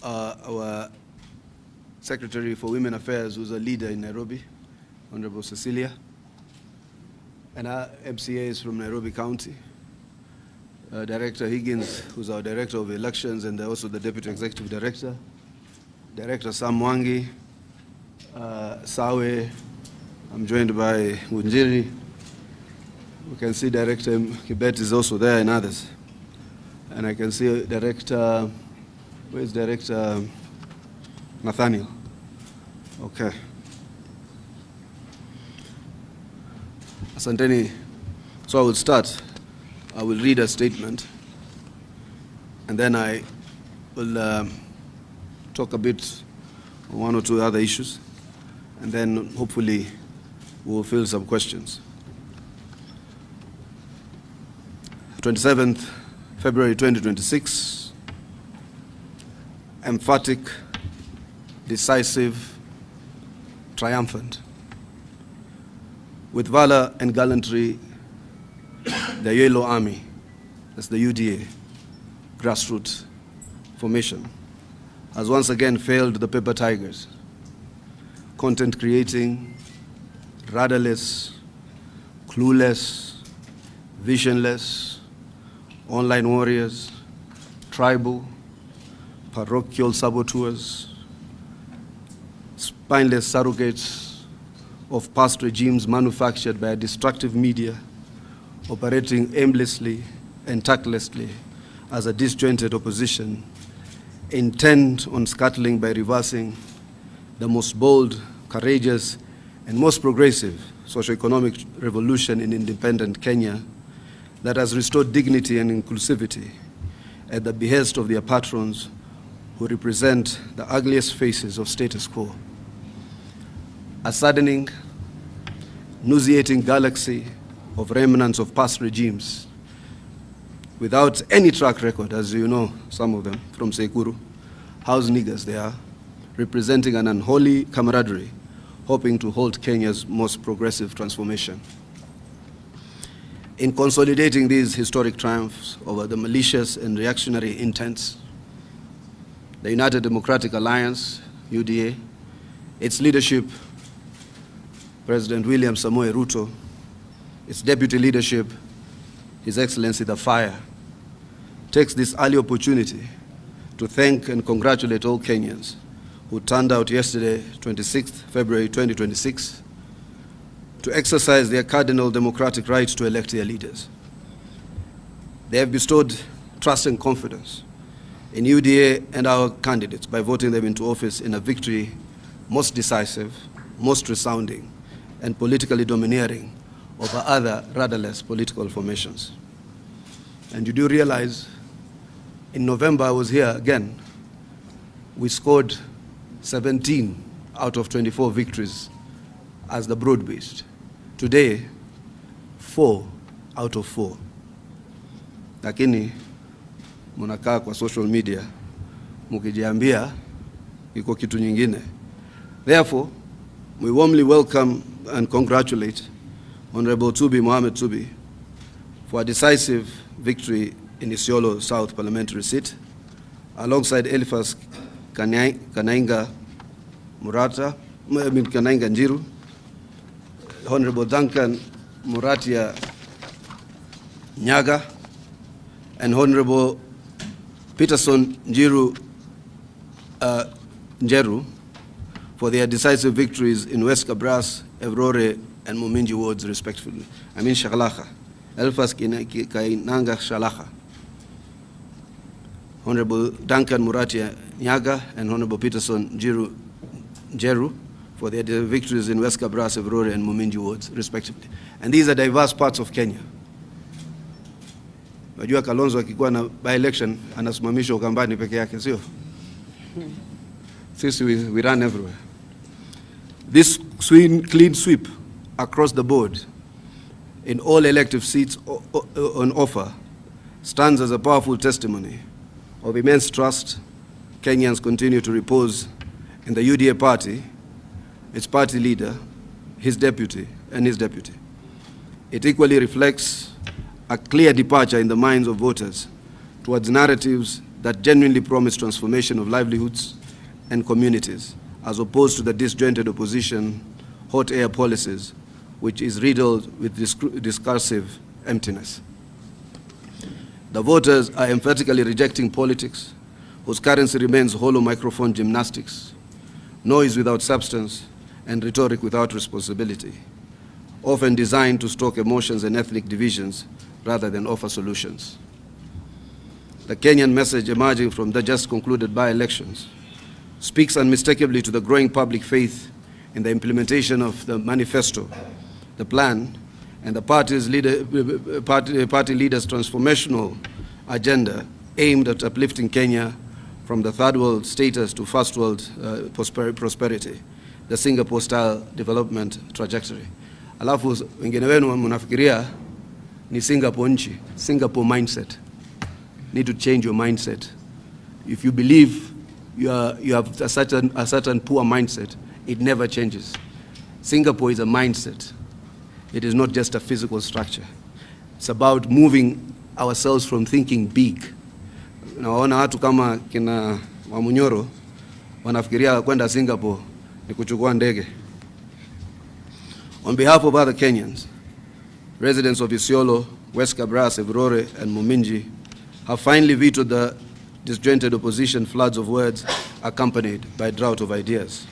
our Secretary for Women Affairs, who's a leader in Nairobi, Honorable Cecilia, and our MCAs from Nairobi County, Director Higgins, who's our Director of Elections and also the Deputy Executive Director, Director Sam Mwangi, Sawe. I'm joined by Ngunjiri. We can see Director Kibet is also there and others. And I can see Director, where's Director Nathaniel? Okay. Asanteni. So I will start. I will read a statement, and then I will talk a bit on one or two other issues, and then hopefully we will field some questions. 27th February 2026, emphatic, decisive, triumphant. With valor and gallantry, the Yellow Army, that's the UDA, grassroots formation, has once again failed the paper tigers, content creating, rudderless, clueless, visionless, online warriors, tribal, parochial saboteurs, spineless surrogates of past regimes manufactured by a destructive media, operating aimlessly and tactlessly as a disjointed opposition, intent on scuttling by reversing the most bold, courageous, and most progressive socio-economic revolution in independent Kenya that has restored dignity and inclusivity at the behest of their patrons who represent the ugliest faces of status quo. A saddening, nauseating galaxy of remnants of past regimes without any track record, as you know, some of them from Sekuru, house niggers they are, representing an unholy camaraderie, hoping to halt Kenya's most progressive transformation. In consolidating these historic triumphs over the malicious and reactionary intents, the United Democratic Alliance, UDA, its leadership, President William Samoei Ruto, its deputy leadership, His Excellency the Fire, takes this early opportunity to thank and congratulate all Kenyans who turned out yesterday, 26th February 2026, to exercise their cardinal democratic right to elect their leaders. They have bestowed trust and confidence in UDA and our candidates by voting them into office in a victory most decisive, most resounding, and politically domineering over other rudderless political formations. And you do realize, in November I was here again, we scored 17 out of 24 victories as the broad-based. Today, 4 out of 4. Lakini, munakaa kwa social media, mukijiambia, iko kitu nyingine. Therefore, we warmly welcome and congratulate Honorable Tubi Mohamed Tubi for a decisive victory in Isiolo South Parliamentary seat, alongside Eliphas Kanainga Njiru, Honorable Duncan Muratia Nyaga, and Honorable Peterson Njeru for their decisive victories in West Kabras, Evrore, and Muminji wards, respectively. I mean Shagalacha, Elfas Kainanga Shalacha, Honorable Duncan Muratia Nyaga, and Honorable Peterson Njeru for their victories in West Kabras, Evrore, and Muminji wards, respectively. And these are diverse parts of Kenya. Wajua Kalonzo akikuwa na by-election, anasimamisha Ukambani peke yake, sio? Sisi we run everywhere. This clean sweep across the board in all elective seats on offer stands as a powerful testimony of immense trust Kenyans continue to repose in the UDA party, its party leader, his deputy, and his deputy. It equally reflects a clear departure in the minds of voters towards narratives that genuinely promise transformation of livelihoods and communities, as opposed to the disjointed opposition, hot air policies, which is riddled with discursive emptiness. The voters are emphatically rejecting politics, whose currency remains hollow microphone gymnastics, noise without substance, and rhetoric without responsibility, often designed to stoke emotions and ethnic divisions rather than offer solutions. The Kenyan message emerging from the just concluded by-elections speaks unmistakably to the growing public faith in the implementation of the manifesto, the plan, and the party leaders' transformational agenda aimed at uplifting Kenya from the third world status to first world prosperity, the Singapore-style development trajectory. Alafu wengine wenu mnafikiria ni Singapore nchi, Singapore mindset. Need to change your mindset. If you believe you have a certain poor mindset, it never changes. Singapore is a mindset. It is not just a physical structure. It's about moving ourselves from thinking big. Naona watu kama kina Wamunyoro wanafikiria kwenda Singapore ni kuchukua ndege. On behalf of other Kenyans, residents of Isiolo, West Kabras, Evrore, and Muminji have finally vetoed the disjointed opposition floods of words accompanied by drought of ideas.